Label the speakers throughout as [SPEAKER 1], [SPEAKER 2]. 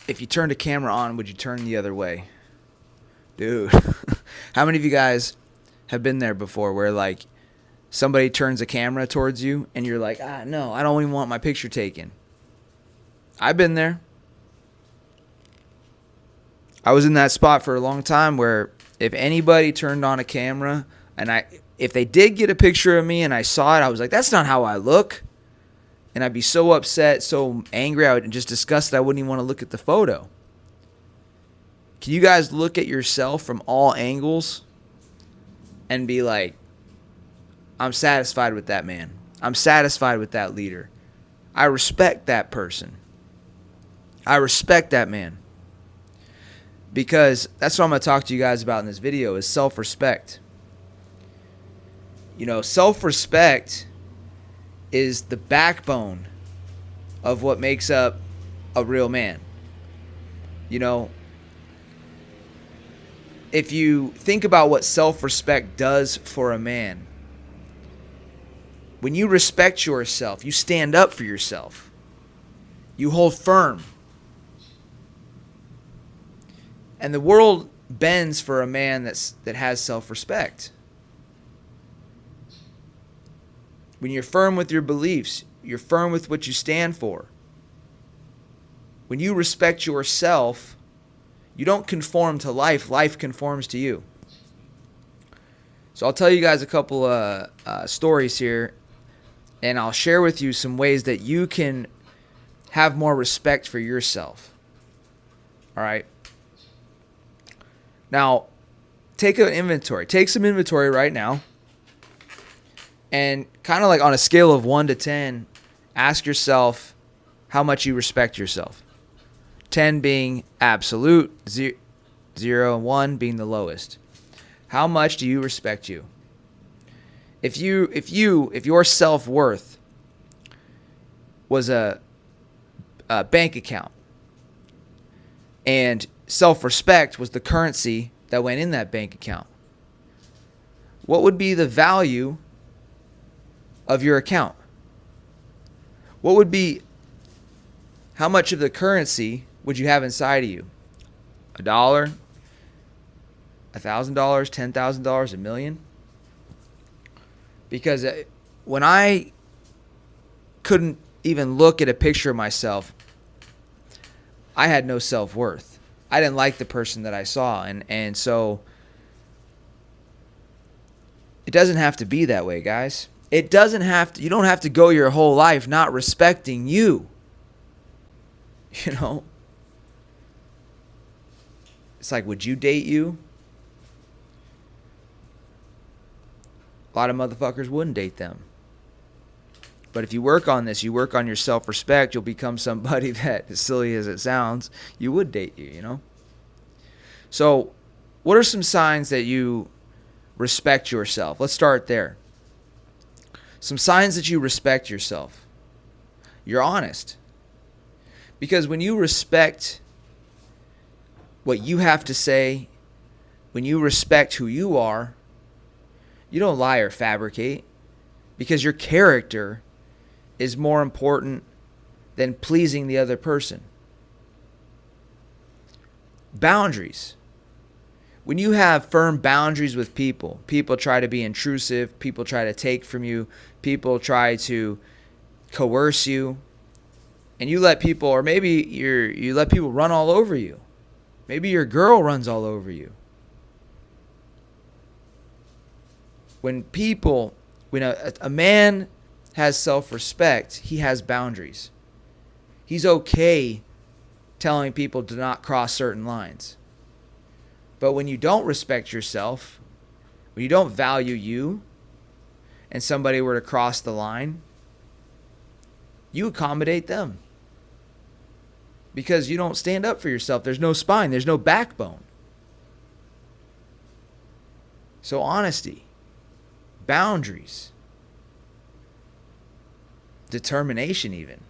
[SPEAKER 1] if you turned a camera on, would you turn the other way? Dude, how many of you guys have been there before where like somebody turns a camera towards you and you're like, no, I don't even want my picture taken. I've been there. I was in that spot for a long time where if anybody turned on a camera and if they did get a picture of me and I saw it, I was like, that's not how I look. And I'd be so upset, so angry, I would just disgusted, I wouldn't even want to look at the photo. Can you guys look at yourself from all angles and be like, I'm satisfied with that man. I'm satisfied with that leader. I respect that person. I respect that man. Because that's what I'm going to talk to you guys about in this video is self-respect. You know, self-respect is the backbone of what makes up a real man. You know, if you think about what self-respect does for a man, when you respect yourself, you stand up for yourself. You hold firm. And the world bends for a man that has self-respect. When you're firm with your beliefs, you're firm with what you stand for. When you respect yourself, you don't conform to life. Life conforms to you. So I'll tell you guys a couple of stories here, and I'll share with you some ways that you can have more respect for yourself. All right? Now, take an inventory. Take some inventory right now. And kind of like on a scale of 1 to 10, ask yourself how much you respect yourself. 10 being absolute, 0 and 1 being the lowest. How much do you respect you? If your self-worth was a bank account and self-respect was the currency that went in that bank account, what would be the value of your account? What would be, how much of the currency would you have inside of you? $1, $1,000, $10,000, $1 million? Because when I couldn't even look at a picture of myself, I had no self-worth. I didn't like the person that I saw. And so it doesn't have to be that way, guys. It doesn't have to, you don't have to go your whole life not respecting you. You know? It's like, would you date you? A lot of motherfuckers wouldn't date them. But if you work on this, you work on your self-respect, you'll become somebody that, as silly as it sounds, you would date you, you know? So, what are some signs that you respect yourself? Let's start there. Some signs that you respect yourself. You're honest. Because when you respect what you have to say, when you respect who you are, you don't lie or fabricate, because your character is more important than pleasing the other person. Boundaries. When you have firm boundaries with people, people try to be intrusive, people try to take from you, people try to coerce you, and you let people, or maybe you let people run all over you. Maybe your girl runs all over you. When a man has self-respect, he has boundaries. He's okay telling people to not cross certain lines. But when you don't respect yourself, when you don't value you, and somebody were to cross the line, you accommodate them. Because you don't stand up for yourself. There's no spine. There's no backbone. So honesty, boundaries, determination even.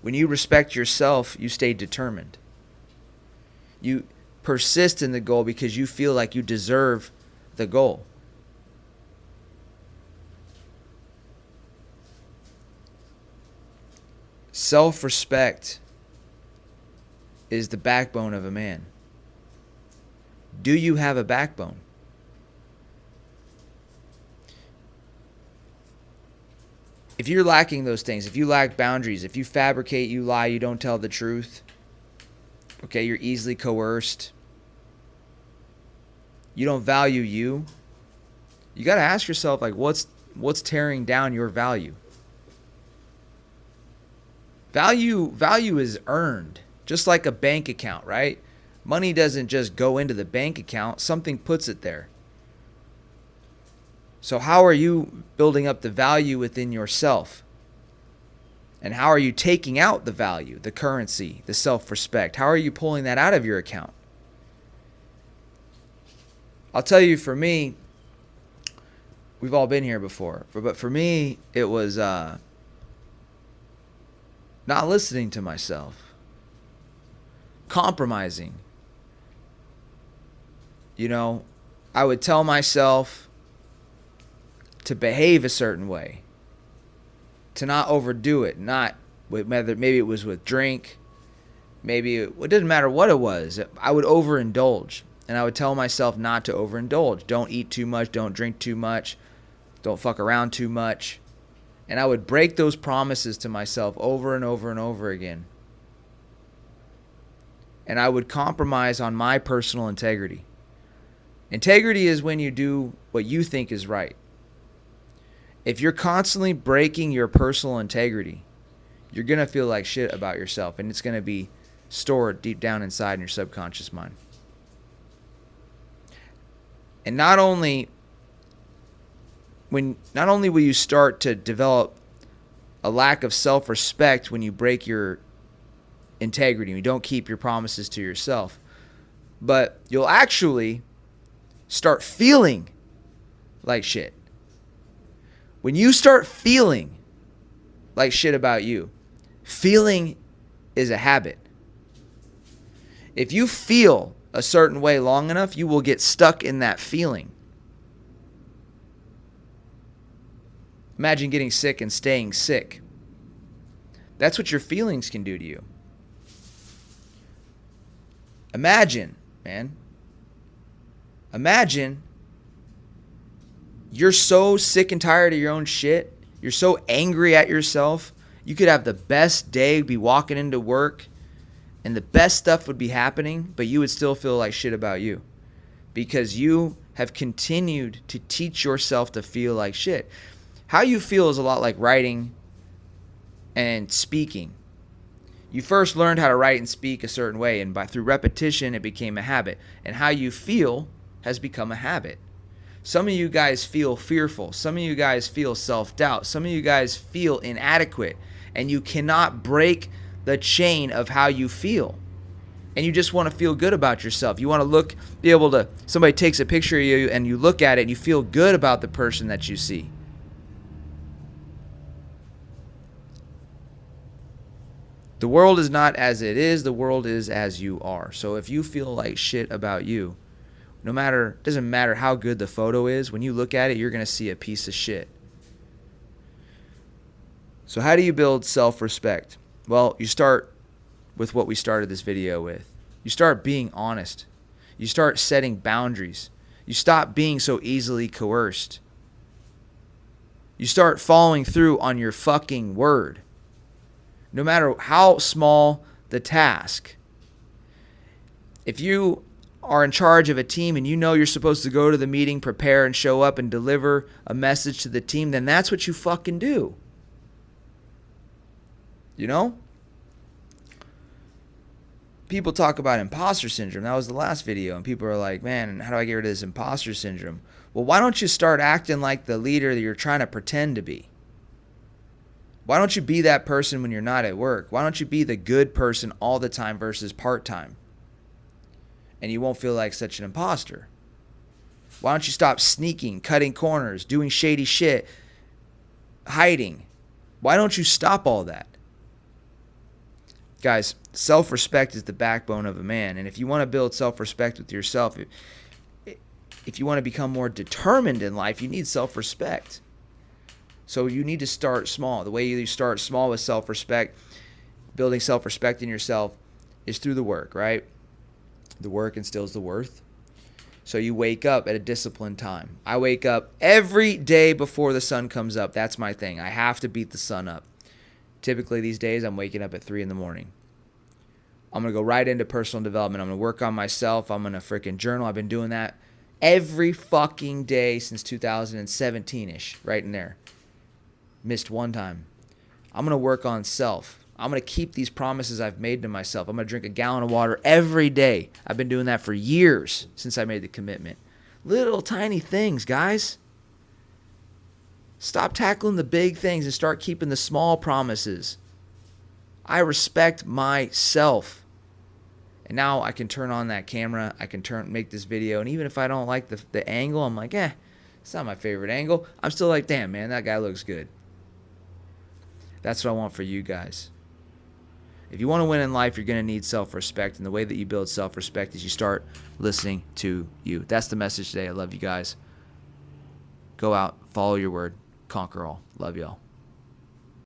[SPEAKER 1] When you respect yourself, you stay determined. You persist in the goal because you feel like you deserve the goal. Self-respect is the backbone of a man. Do you have a backbone? If you're lacking those things, if you lack boundaries, if you fabricate, you lie, you don't tell the truth, okay, you're easily coerced, you don't value you got to ask yourself, like, what's tearing down your value? Value is earned, just like a bank account, right? Money doesn't just go into the bank account, something puts it there. So how are you building up the value within yourself? And how are you taking out the value, the currency, the self-respect? How are you pulling that out of your account? I'll tell you, for me, we've all been here before, but for me, it was not listening to myself, compromising. You know, I would tell myself to behave a certain way, to not overdo it, not with, maybe it was with drink, maybe it didn't matter what it was. I would overindulge, and I would tell myself not to overindulge. Don't eat too much, don't drink too much, don't fuck around too much. And I would break those promises to myself over and over and over again. And I would compromise on my personal integrity. Integrity is when you do what you think is right. If you're constantly breaking your personal integrity, you're going to feel like shit about yourself, and it's going to be stored deep down inside in your subconscious mind. And not only will you start to develop a lack of self-respect when you break your integrity, you don't keep your promises to yourself, but you'll actually start feeling like shit. When you start feeling like shit about you, feeling is a habit. If you feel a certain way long enough, you will get stuck in that feeling. Imagine getting sick and staying sick. That's what your feelings can do to you. Imagine, man. Imagine you're so sick and tired of your own shit. You're so angry at yourself. You could have the best day, be walking into work, and the best stuff would be happening, but you would still feel like shit about you because you have continued to teach yourself to feel like shit. How you feel is a lot like writing and speaking. You first learned how to write and speak a certain way, and through repetition, it became a habit. And how you feel has become a habit. Some of you guys feel fearful. Some of you guys feel self-doubt. Some of you guys feel inadequate. And you cannot break the chain of how you feel. And you just want to feel good about yourself. You want to be able to, somebody takes a picture of you and you look at it and you feel good about the person that you see. The world is not as it is. The world is as you are. So if you feel like shit about you, doesn't matter how good the photo is, when you look at it, you're going to see a piece of shit. So how do you build self-respect? Well, you start with what we started this video with. You start being honest. You start setting boundaries. You stop being so easily coerced. You start following through on your fucking word. No matter how small the task. If you are in charge of a team and you know you're supposed to go to the meeting, prepare and show up and deliver a message to the team, then that's what you fucking do. You know? People talk about imposter syndrome. That was the last video. And people are like, man, how do I get rid of this imposter syndrome? Well, why don't you start acting like the leader that you're trying to pretend to be? Why don't you be that person when you're not at work? Why don't you be the good person all the time versus part-time? And you won't feel like such an imposter. Why don't you stop sneaking, cutting corners, doing shady shit, hiding? Why don't you stop all that? Guys, self-respect is the backbone of a man. And if you want to build self-respect with yourself, if you want to become more determined in life, you need self-respect. So you need to start small. The way you start small with self-respect, building self-respect in yourself, is through the work, right? The work instills the worth. So you wake up at a disciplined time. I wake up every day before the sun comes up. That's my thing. I have to beat the sun up. Typically these days I'm waking up at 3 in the morning. I'm going to go right into personal development. I'm going to work on myself. I'm going to freaking journal. I've been doing that every fucking day since 2017-ish, right in there. Missed one time. I'm going to work on self. I'm going to keep these promises I've made to myself. I'm going to drink a gallon of water every day. I've been doing that for years since I made the commitment. Little tiny things, guys. Stop tackling the big things and start keeping the small promises. I respect myself. And now I can turn on that camera. I can make this video. And even if I don't like the angle, I'm like, it's not my favorite angle. I'm still like, damn, man, that guy looks good. That's what I want for you guys. If you want to win in life, you're going to need self-respect. And the way that you build self-respect is you start listening to you. That's the message today. I love you guys. Go out, follow your word, conquer all. Love y'all.